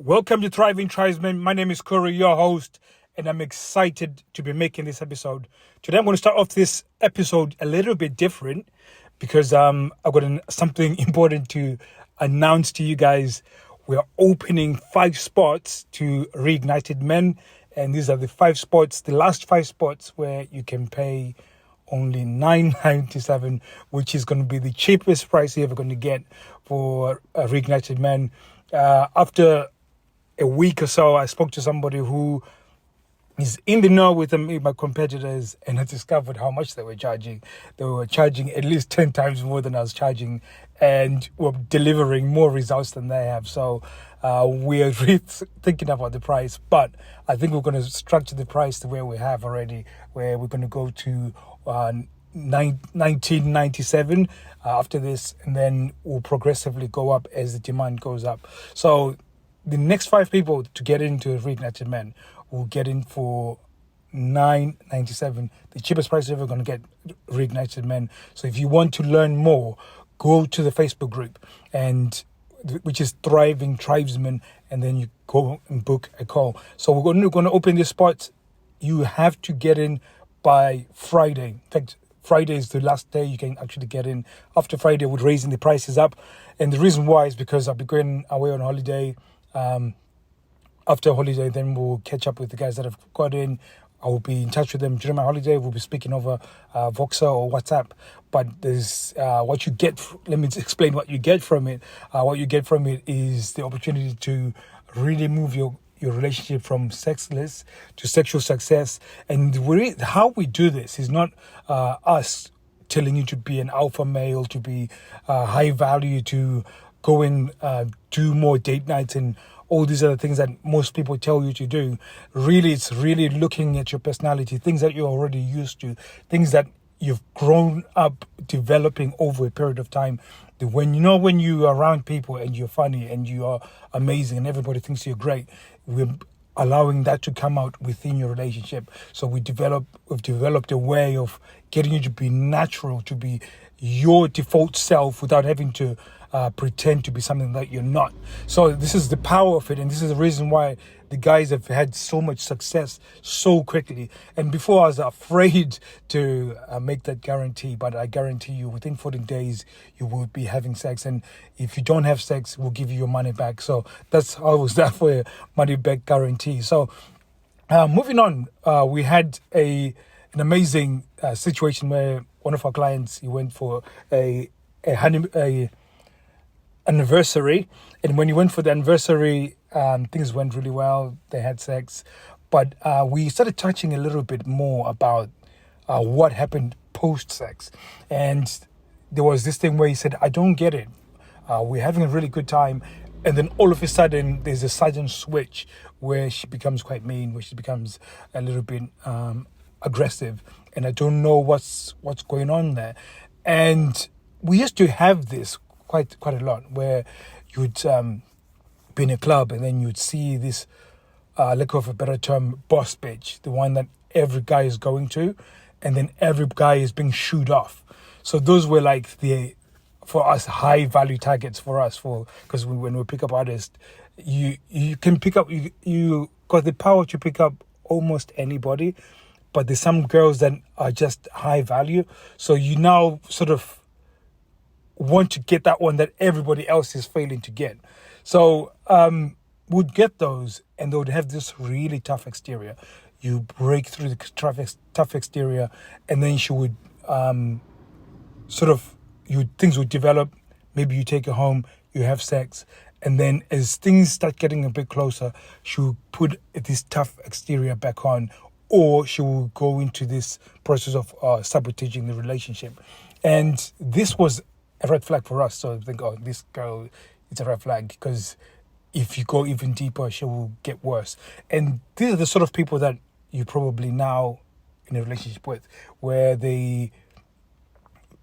Welcome to Thriving Tribesmen. My name is Kuri, your host, and I'm excited to be making this episode. Today I'm going to start off this episode a little bit different because I've got something important to announce to you guys. We're opening 5 spots to Reignited Men, and these are the 5 spots, the last 5 spots where you can pay only $9.97, which is going to be the cheapest price you're ever going to get for Reignited Men. After a week or so, I spoke to somebody who is in the know with my competitors, and I discovered how much they were charging. They were charging at least 10 times more than I was charging, and were delivering more results than they have. So we're really thinking about the price, but I think we're going to structure the price the way we have already, where we're going to go to $19.97 after this, and then we'll progressively go up as the demand goes up. So the next 5 people to get into Reignited Men will get in for $9.97, the cheapest price you're ever going to get Reignited Men. So if you want to learn more, go to the Facebook group, and which is Thriving Tribesmen, and then you go and book a call. So we're going to open this spot. You have to get in by Friday. In fact, Friday is the last day you can actually get in. After Friday, we're raising the prices up. And the reason why is because I'll be going away on holiday. After holiday, then we'll catch up with the guys that have got in. I will be in touch with them during my holiday. We'll be speaking over Voxer or WhatsApp. But there's what you get. Let me explain what you get from it. What you get from it is the opportunity to really move your relationship from sexless to sexual success. And how we do this is not us telling you to be an alpha male, to be high value, to go and do more date nights and all these other things that most people tell you to do. Really, it's really looking at your personality, things that you're already used to, things that you've grown up developing over a period of time. When you're around people and you're funny and you are amazing and everybody thinks you're great, we're allowing that to come out within your relationship. So we've developed a way of getting you to be natural, to be your default self without having to pretend to be something that you're not. So this is the power of it, and this is the reason why the guys have had so much success so quickly. And before, I was afraid to make that guarantee, but I guarantee you within 14 days you will be having sex, and if you don't have sex, we'll give you your money back. So that's how it was that for a money back guarantee. So moving on, we had an amazing situation where one of our clients, he went for a anniversary, and when he went for the anniversary, things went really well. They had sex, but we started touching a little bit more about what happened post-sex. And there was this thing where he said, I don't get it. We're having a really good time, and then all of a sudden there's a sudden switch where she becomes quite mean, where she becomes a little bit aggressive, and I don't know what's going on there. And we used to have this quite a lot, where you'd be in a club and then you'd see this, lack of a better term, boss bitch, the one that every guy is going to, and then every guy is being shooed off. So those were like for us, high value targets for us, because when we pick up artists, you can pick up, you got the power to pick up almost anybody, but there's some girls that are just high value. So you now sort of want to get that one that everybody else is failing to get. So would get those, and they would have this really tough exterior. You break through the tough exterior, and then she would things would develop. Maybe you take her home, you have sex, and then as things start getting a bit closer, she will put this tough exterior back on, or she will go into this process of sabotaging the relationship. And this was a red flag for us. So I think, this girl, it's a red flag, because if you go even deeper, she will get worse. And these are the sort of people that you probably now in a relationship with, where they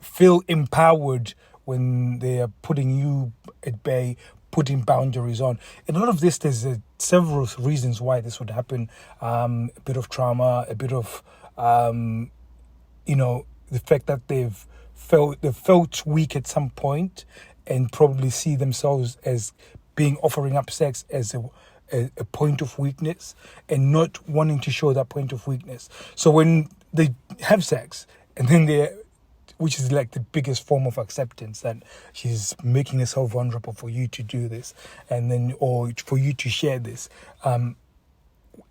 feel empowered when they are putting you at bay, putting boundaries on. And all of this, there's several reasons why this would happen. A bit of trauma, a bit of, the fact that they've felt weak at some point, and probably see themselves as offering up sex as a point of weakness and not wanting to show that point of weakness. So when they have sex and then which is like the biggest form of acceptance, that she's making herself vulnerable for you to do this, and then, or for you to share this.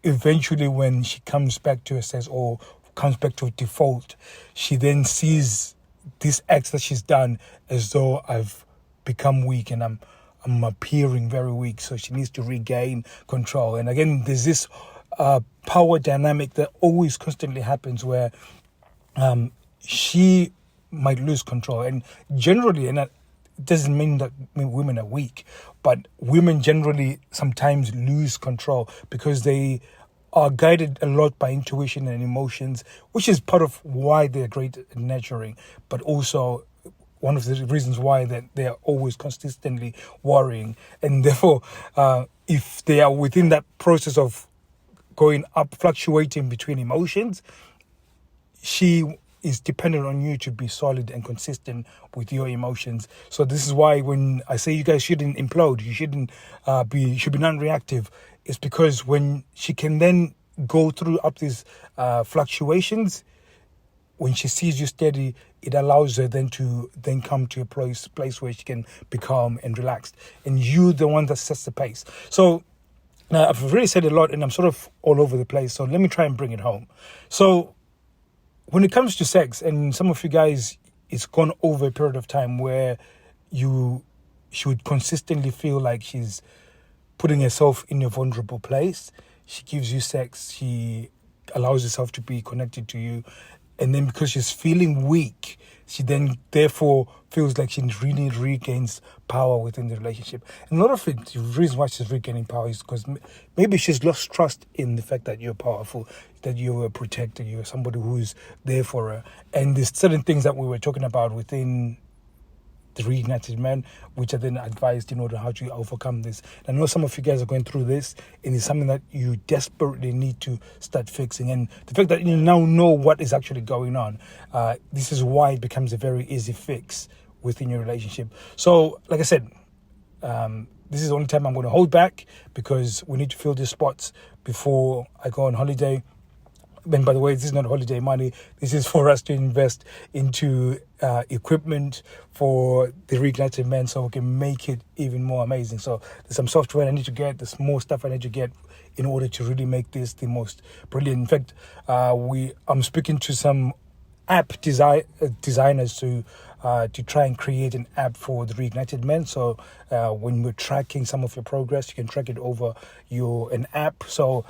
Eventually, when she comes back to her sex or comes back to default, she then sees this act that she's done as though I've become weak and I'm appearing very weak. So she needs to regain control. And again, there's this power dynamic that always constantly happens where she might lose control. And generally, and it doesn't mean that women are weak, but women generally sometimes lose control because they are guided a lot by intuition and emotions, which is part of why they're great at nurturing, but also one of the reasons why that they are always consistently worrying. And therefore, if they are within that process of going up, fluctuating between emotions, she is dependent on you to be solid and consistent with your emotions. So this is why when I say you guys shouldn't implode, you shouldn't should be non-reactive, it's because when she can then go through up these fluctuations, when she sees you steady, it allows her then to come to a place where she can be calm and relaxed. And you, the one that sets the pace. So now I've already said a lot and I'm sort of all over the place. So let me try and bring it home. So when it comes to sex, and some of you guys, it's gone over a period of time where she would consistently feel like she's putting herself in a vulnerable place. She gives you sex, she allows herself to be connected to you. And then because she's feeling weak, she then therefore feels like she really regains power within the relationship. And a lot of it, the reason why she's regaining power is because maybe she's lost trust in the fact that you're powerful, that you're a protector, you're somebody who's there for her. And there's certain things that we were talking about within the reignited men, which are then advised in order how to overcome this. And I know some of you guys are going through this, and it's something that you desperately need to start fixing. And the fact that you now know what is actually going on, this is why it becomes a very easy fix within your relationship. So, like I said, this is the only time I'm going to hold back because we need to fill these spots before I go on holiday. And by the way, this is not holiday money. This is for us to invest into equipment for the reignited men so we can make it even more amazing. So there's some software I need to get. There's more stuff I need to get in order to really make this the most brilliant. In fact, I'm speaking to some app designers to try and create an app for the reignited men. So when we're tracking some of your progress, you can track it over an app. So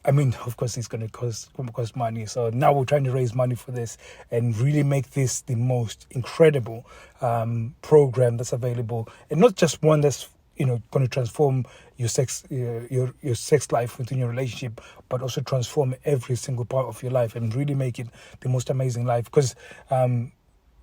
I mean, of course, it's going to cost money. So now we're trying to raise money for this and really make this the most incredible program that's available, and not just one that's going to transform your sex life within your relationship, but also transform every single part of your life and really make it the most amazing life. Because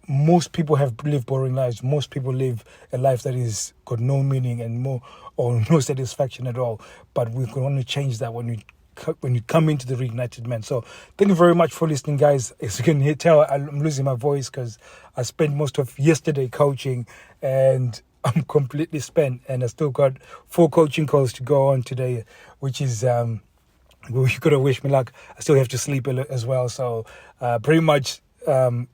most people have lived boring lives. Most people live a life that is got no meaning and no satisfaction at all. But we're going to change that when you come into the reignited men. So thank you very much for listening, guys. As you can tell, I'm losing my voice because I spent most of yesterday coaching and I'm completely spent, and I still got 4 coaching calls to go on today, which is you gotta wish me luck. I still have to sleep as well, so pretty much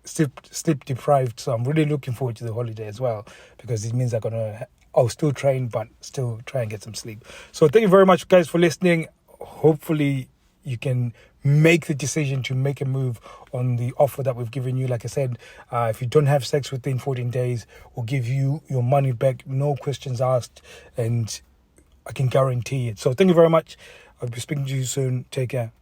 sleep deprived. So I'm really looking forward to the holiday as well, because it means I'll still train but still try and get some sleep. So thank you very much, guys, for listening. Hopefully you can make the decision to make a move on the offer that we've given you. Like I said, if you don't have sex within 14 days, we'll give you your money back, no questions asked, and I can guarantee it. So thank you very much. I'll be speaking to you soon. Take care.